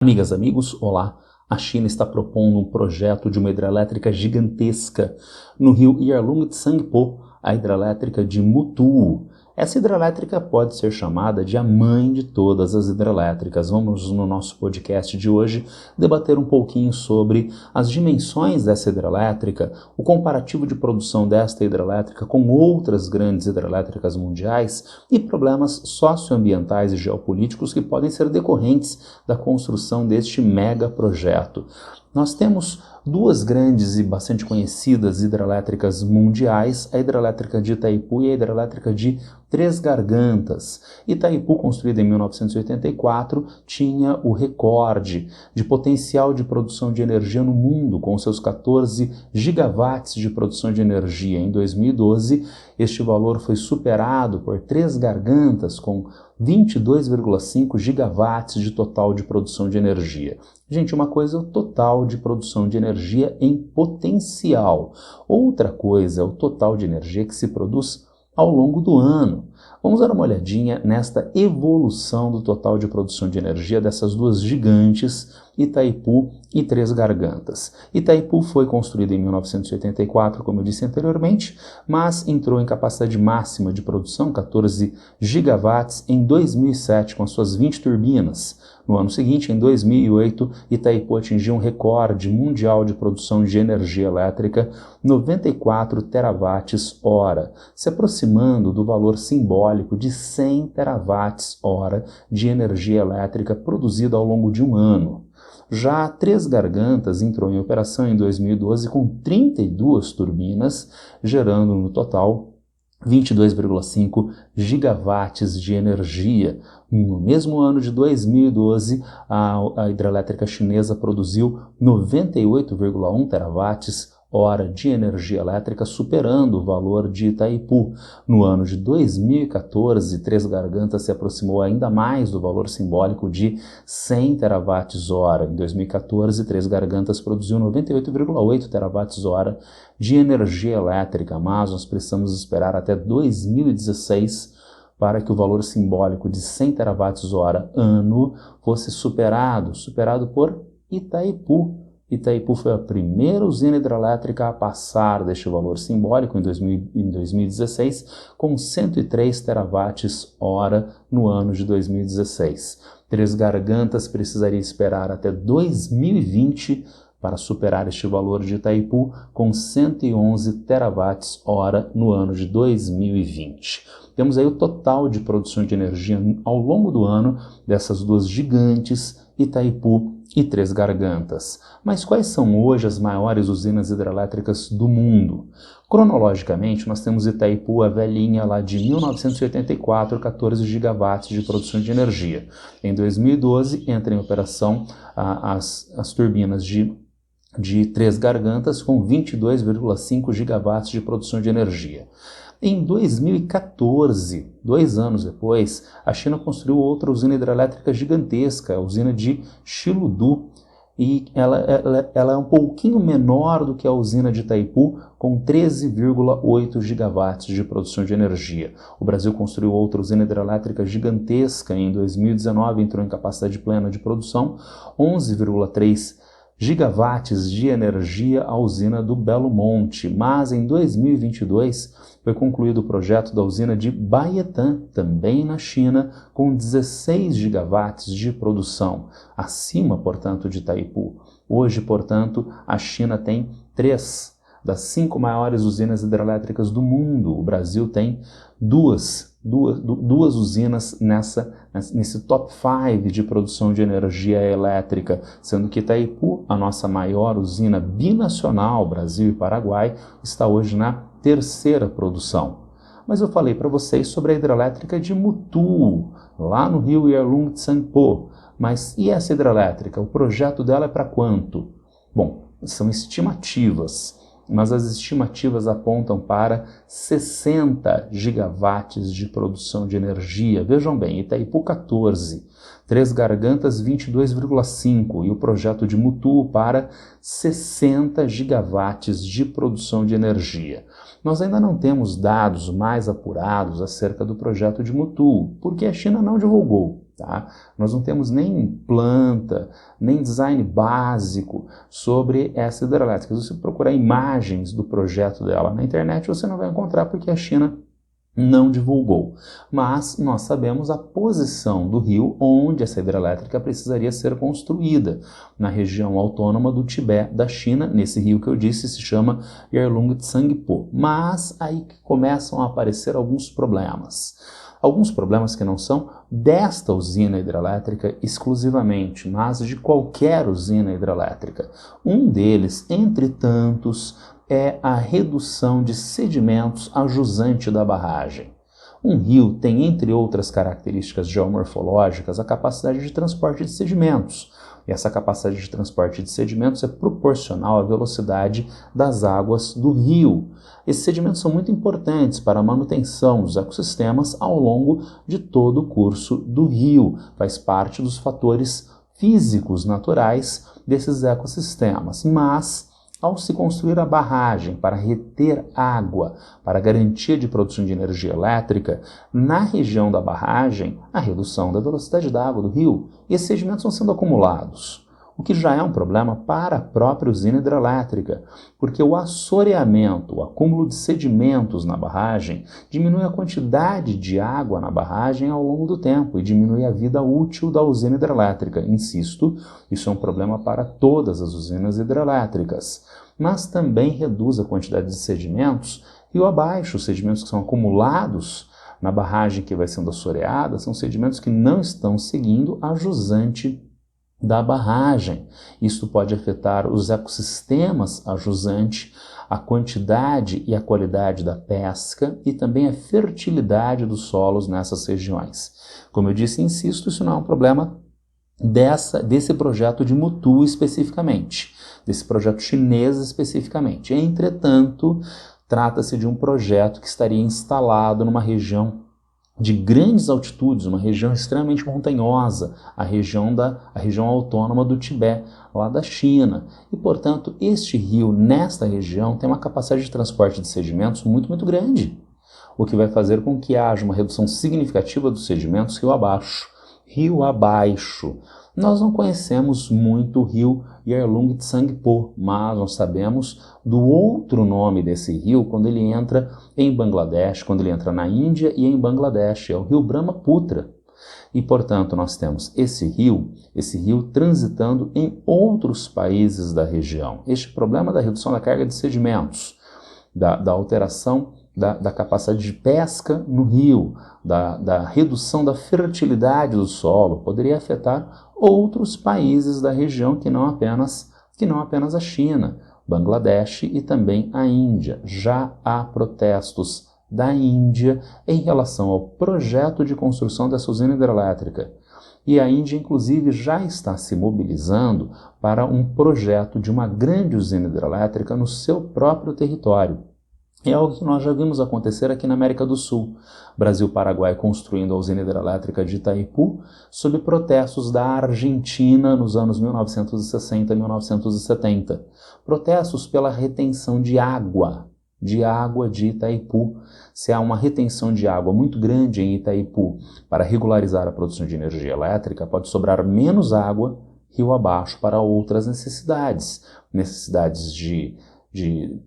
Amigas, amigos, olá! A China está propondo um projeto de uma hidrelétrica gigantesca no rio Yarlung Tsangpo, a hidrelétrica de Mutu. Essa hidrelétrica pode ser chamada de a mãe de todas as hidrelétricas. Vamos, no nosso podcast de hoje, debater um pouquinho sobre as dimensões dessa hidrelétrica, o comparativo de produção desta hidrelétrica com outras grandes hidrelétricas mundiais e problemas socioambientais e geopolíticos que podem ser decorrentes da construção deste mega projeto. Nós temos duas grandes e bastante conhecidas hidrelétricas mundiais, a hidrelétrica de Itaipu e a hidrelétrica de Três Gargantas. Itaipu, construída em 1984, tinha o recorde de potencial de produção de energia no mundo, com seus 14 gigawatts de produção de energia. Em 2012, este valor foi superado por Três Gargantas, com 22,5 gigawatts de total de produção de energia. Gente, uma coisa é o total de produção de energia em potencial. Outra coisa é o total de energia que se produz ao longo do ano. Vamos dar uma olhadinha nesta evolução do total de produção de energia dessas duas gigantes, Itaipu e Três Gargantas. Itaipu foi construída em 1984, como eu disse anteriormente, mas entrou em capacidade máxima de produção, 14 gigawatts, em 2007, com as suas 20 turbinas. No ano seguinte, em 2008, Itaipu atingiu um recorde mundial de produção de energia elétrica, 94 terawatts-hora, se aproximando do valor simbólico de 100 terawatts-hora de energia elétrica produzida ao longo de um ano. Já Três Gargantas entrou em operação em 2012 com 32 turbinas, gerando no total 22,5 gigawatts de energia. No mesmo ano de 2012, a hidrelétrica chinesa produziu 98,1 terawatts-hora de energia elétrica, superando o valor de Itaipu. No ano de 2014, Três Gargantas se aproximou ainda mais do valor simbólico de 100 terawatts-hora. Em 2014, Três Gargantas produziu 98,8 terawatts-hora de energia elétrica, mas nós precisamos esperar até 2016 para que o valor simbólico de 100 terawatts-hora ano fosse superado por Itaipu. Itaipu foi a primeira usina hidrelétrica a passar deste valor simbólico em 2016, com 103 terawatts-hora no ano de 2016. Três Gargantas precisaria esperar até 2020 para superar este valor de Itaipu, com 111 terawatts-hora no ano de 2020. Temos aí o total de produção de energia ao longo do ano dessas duas gigantes, Itaipu e Três Gargantas. Mas quais são hoje as maiores usinas hidrelétricas do mundo? Cronologicamente, nós temos Itaipu, a velhinha lá de 1984, 14 gigawatts de produção de energia. Em 2012, entra em operação as turbinas de Três Gargantas com 22,5 gigawatts de produção de energia. Em 2014, 2 anos depois, a China construiu outra usina hidrelétrica gigantesca, a usina de Xiludu, e ela é um pouquinho menor do que a usina de Itaipu, com 13,8 gigawatts de produção de energia. O Brasil construiu outra usina hidrelétrica gigantesca, em 2019 entrou em capacidade plena de produção, 11,3 gigawatts de energia a usina do Belo Monte, mas em 2022 foi concluído o projeto da usina de Baietan, também na China, com 16 gigawatts de produção, acima, portanto, de Itaipu. Hoje, portanto, a China tem 3 das 5 maiores usinas hidrelétricas do mundo. O Brasil tem duas usinas nesse top 5 de produção de energia elétrica, sendo que Itaipu, a nossa maior usina binacional, Brasil e Paraguai, está hoje na 3ª produção. Mas eu falei para vocês sobre a hidrelétrica de Mutu, lá no rio Yarlung Tsangpo. Mas e essa hidrelétrica? O projeto dela é para quanto? Bom, são estimativas, mas as estimativas apontam para 60 gigawatts de produção de energia. Vejam bem, Itaipu 14, Três Gargantas 22,5 e o projeto de Mutu para 60 gigawatts de produção de energia. Nós ainda não temos dados mais apurados acerca do projeto de Mutu, porque a China não divulgou. Tá? Nós não temos nem planta, nem design básico sobre essa hidrelétrica. Se você procurar imagens do projeto dela na internet, você não vai encontrar porque a China não divulgou. Mas nós sabemos a posição do rio onde essa hidrelétrica precisaria ser construída, na região autônoma do Tibete da China. Nesse rio que eu disse se chama Yarlung Tsangpo. Mas aí que começam a aparecer alguns problemas. Alguns problemas que não são desta usina hidrelétrica exclusivamente, mas de qualquer usina hidrelétrica. Um deles, entre tantos, é a redução de sedimentos a jusante da barragem. Um rio tem, entre outras características geomorfológicas, a capacidade de transporte de sedimentos. E essa capacidade de transporte de sedimentos é proporcional à velocidade das águas do rio. Esses sedimentos são muito importantes para a manutenção dos ecossistemas ao longo de todo o curso do rio. Faz parte dos fatores físicos naturais desses ecossistemas. Mas, ao se construir a barragem para reter água, para garantia de produção de energia elétrica, na região da barragem, a redução da velocidade da água do rio, e esses sedimentos vão sendo acumulados, o que já é um problema para a própria usina hidrelétrica, porque o assoreamento, o acúmulo de sedimentos na barragem, diminui a quantidade de água na barragem ao longo do tempo e diminui a vida útil da usina hidrelétrica. Insisto, isso é um problema para todas as usinas hidrelétricas, mas também reduz a quantidade de sedimentos rio abaixo. Os sedimentos que são acumulados na barragem que vai sendo assoreada são sedimentos que não estão seguindo a jusante da barragem. Isto pode afetar os ecossistemas a jusante, a quantidade e a qualidade da pesca e também a fertilidade dos solos nessas regiões. Como eu disse, insisto, isso não é um problema desse projeto de Mutu especificamente, desse projeto chinês especificamente. Entretanto, trata-se de um projeto que estaria instalado numa região de grandes altitudes, uma região extremamente montanhosa, a região autônoma do Tibete, lá da China. E, portanto, este rio, nesta região, tem uma capacidade de transporte de sedimentos muito, muito grande, o que vai fazer com que haja uma redução significativa dos sedimentos rio abaixo. Rio abaixo. Nós não conhecemos muito o rio Yarlung Tsangpo, mas nós sabemos do outro nome desse rio quando ele entra em Bangladesh, quando ele entra na Índia e em Bangladesh, é o rio Brahmaputra. E, portanto, nós temos esse rio transitando em outros países da região. Este problema da redução da carga de sedimentos, da alteração da capacidade de pesca no rio, da redução da fertilidade do solo, poderia afetar outros países da região que não apenas a China, Bangladesh e também a Índia. Já há protestos da Índia em relação ao projeto de construção dessa usina hidrelétrica. E a Índia, inclusive, já está se mobilizando para um projeto de uma grande usina hidrelétrica no seu próprio território. É algo que nós já vimos acontecer aqui na América do Sul. Brasil e Paraguai construindo a usina hidrelétrica de Itaipu, sob protestos da Argentina nos anos 1960 e 1970. Protestos pela retenção de água de Itaipu. Se há uma retenção de água muito grande em Itaipu para regularizar a produção de energia elétrica, pode sobrar menos água rio abaixo para outras necessidades. Necessidades de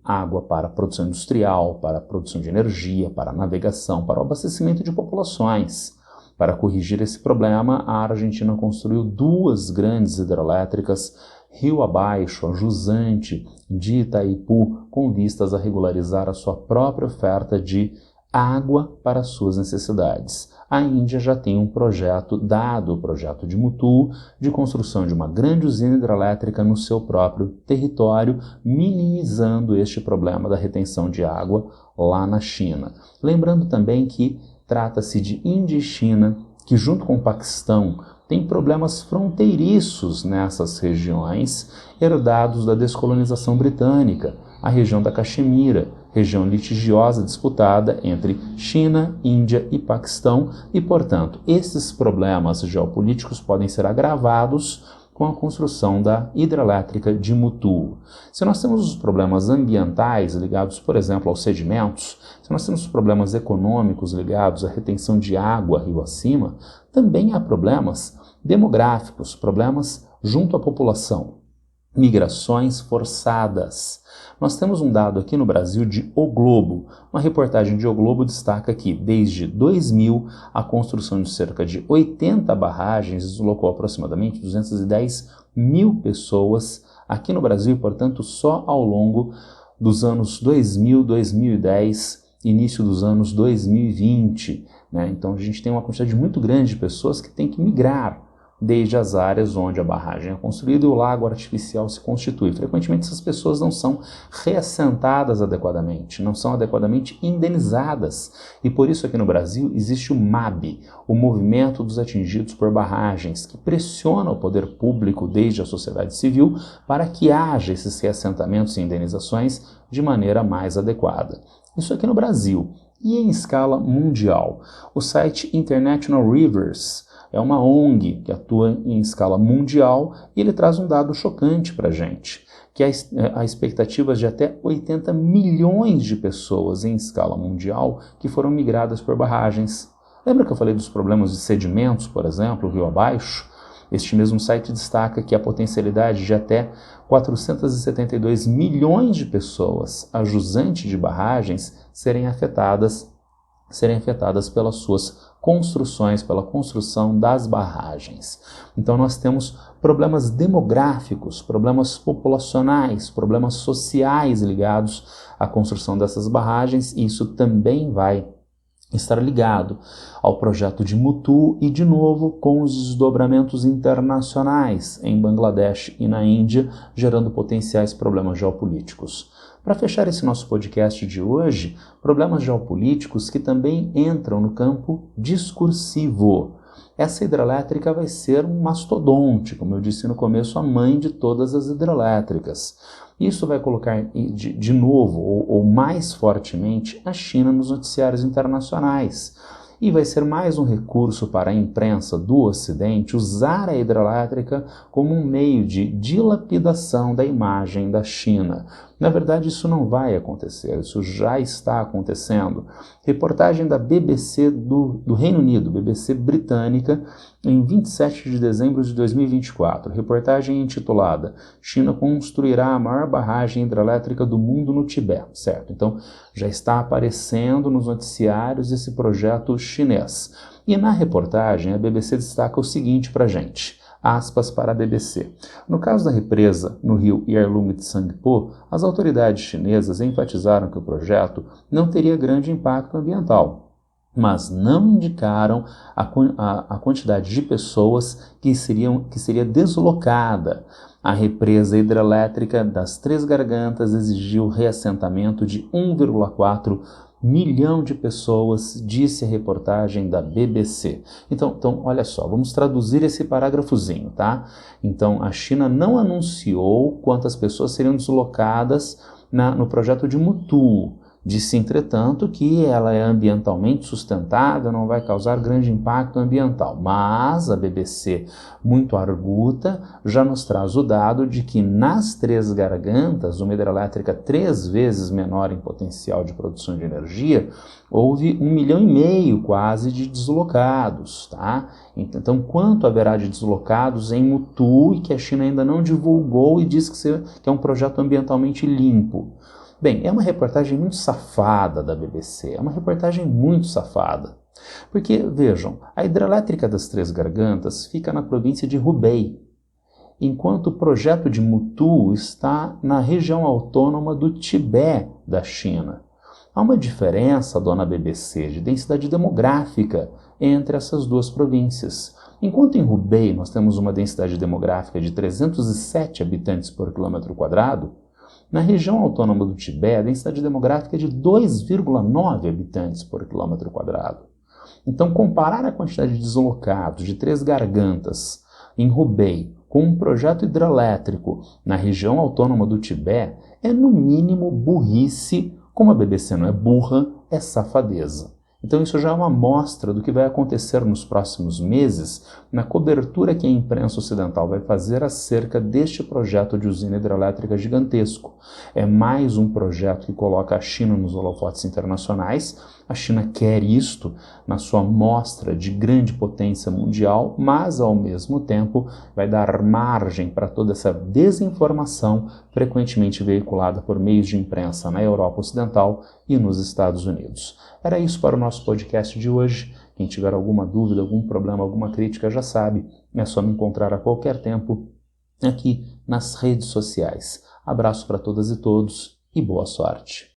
água para a produção industrial, para a produção de energia, para a navegação, para o abastecimento de populações. Para corrigir esse problema, a Argentina construiu duas grandes hidrelétricas rio abaixo, a jusante de Itaipu, com vistas a regularizar a sua própria oferta de água para suas necessidades. A Índia já tem um projeto dado, o projeto de Mutu, de construção de uma grande usina hidrelétrica no seu próprio território, minimizando este problema da retenção de água lá na China. Lembrando também que trata-se de Índia e China, que junto com o Paquistão tem problemas fronteiriços nessas regiões, herdados da descolonização britânica, a região da Caxemira, região litigiosa disputada entre China, Índia e Paquistão e, portanto, esses problemas geopolíticos podem ser agravados com a construção da hidrelétrica de Mutu. Se nós temos os problemas ambientais ligados, por exemplo, aos sedimentos, se nós temos problemas econômicos ligados à retenção de água rio acima, também há problemas demográficos, problemas junto à população. Migrações forçadas. Nós temos um dado aqui no Brasil de O Globo. Uma reportagem de O Globo destaca que, desde 2000, a construção de cerca de 80 barragens deslocou aproximadamente 210 mil pessoas aqui no Brasil, portanto, só ao longo dos anos 2000, 2010, início dos anos 2020. Né? Então, a gente tem uma quantidade muito grande de pessoas que têm que migrar desde as áreas onde a barragem é construída e o lago artificial se constitui. Frequentemente essas pessoas não são reassentadas adequadamente, não são adequadamente indenizadas. E por isso aqui no Brasil existe o MAB, o Movimento dos Atingidos por Barragens, que pressiona o poder público desde a sociedade civil para que haja esses reassentamentos e indenizações de maneira mais adequada. Isso aqui no Brasil. E em escala mundial, o site International Rivers é uma ONG que atua em escala mundial e ele traz um dado chocante para a gente, que há expectativas de até 80 milhões de pessoas em escala mundial que foram migradas por barragens. Lembra que eu falei dos problemas de sedimentos, por exemplo, rio abaixo? Este mesmo site destaca que a potencialidade de até 472 milhões de pessoas a jusante de barragens serem afetadas pelas suas construções, pela construção das barragens. Então nós temos problemas demográficos, problemas populacionais, problemas sociais ligados à construção dessas barragens, e isso também vai estar ligado ao projeto de Mutu e, de novo, com os desdobramentos internacionais em Bangladesh e na Índia, gerando potenciais problemas geopolíticos. Para fechar esse nosso podcast de hoje, problemas geopolíticos que também entram no campo discursivo. Essa hidrelétrica vai ser um mastodonte, como eu disse no começo, a mãe de todas as hidrelétricas. Isso vai colocar de novo, ou mais fortemente, a China nos noticiários internacionais. E vai ser mais um recurso para a imprensa do Ocidente usar a hidrelétrica como um meio de dilapidação da imagem da China. Na verdade, isso não vai acontecer, isso já está acontecendo. Reportagem da BBC do Reino Unido, BBC britânica, em 27 de dezembro de 2024. Reportagem intitulada China construirá a maior barragem hidrelétrica do mundo no Tibete, certo? Então, já está aparecendo nos noticiários esse projeto chinês. E na reportagem, a BBC destaca o seguinte para a gente. Aspas para a BBC. No caso da represa no rio Yarlung Tsangpo, as autoridades chinesas enfatizaram que o projeto não teria grande impacto ambiental, mas não indicaram a quantidade de pessoas que seria deslocada. A represa hidrelétrica das Três Gargantas exigiu reassentamento de 1,4 milhão de pessoas, disse a reportagem da BBC. Então, olha só, vamos traduzir esse parágrafozinho, tá? Então, a China não anunciou quantas pessoas seriam deslocadas no projeto de Mutu. Disse, entretanto, que ela é ambientalmente sustentável, não vai causar grande impacto ambiental. Mas a BBC, muito arguta, já nos traz o dado de que nas Três Gargantas, uma hidrelétrica 3 vezes menor em potencial de produção de energia, houve 1,5 milhão quase de deslocados. Tá? Então, quanto haverá de deslocados em Mutu e que a China ainda não divulgou e diz que é um projeto ambientalmente limpo? Bem, é uma reportagem muito safada da BBC, é uma reportagem muito safada. Porque, vejam, a hidrelétrica das Três Gargantas fica na província de Hubei, enquanto o projeto de Mutu está na região autônoma do Tibete da China. Há uma diferença, dona BBC, de densidade demográfica entre essas duas províncias. Enquanto em Hubei nós temos uma densidade demográfica de 307 habitantes por quilômetro quadrado, na região autônoma do Tibete, a densidade demográfica é de 2,9 habitantes por quilômetro quadrado. Então, comparar a quantidade de deslocados de Três Gargantas em Hubei com um projeto hidrelétrico na região autônoma do Tibete é, no mínimo, burrice Como a BBC não é burra, é safadeza. Então isso já é uma amostra do que vai acontecer nos próximos meses na cobertura que a imprensa ocidental vai fazer acerca deste projeto de usina hidrelétrica gigantesco. É mais um projeto que coloca a China nos holofotes internacionais. A China quer isto na sua mostra de grande potência mundial, mas ao mesmo tempo vai dar margem para toda essa desinformação frequentemente veiculada por meios de imprensa na Europa Ocidental e nos Estados Unidos. Era isso para o nosso podcast de hoje. Quem tiver alguma dúvida, algum problema, alguma crítica, já sabe, é só me encontrar a qualquer tempo aqui nas redes sociais. Abraço para todas e todos e boa sorte.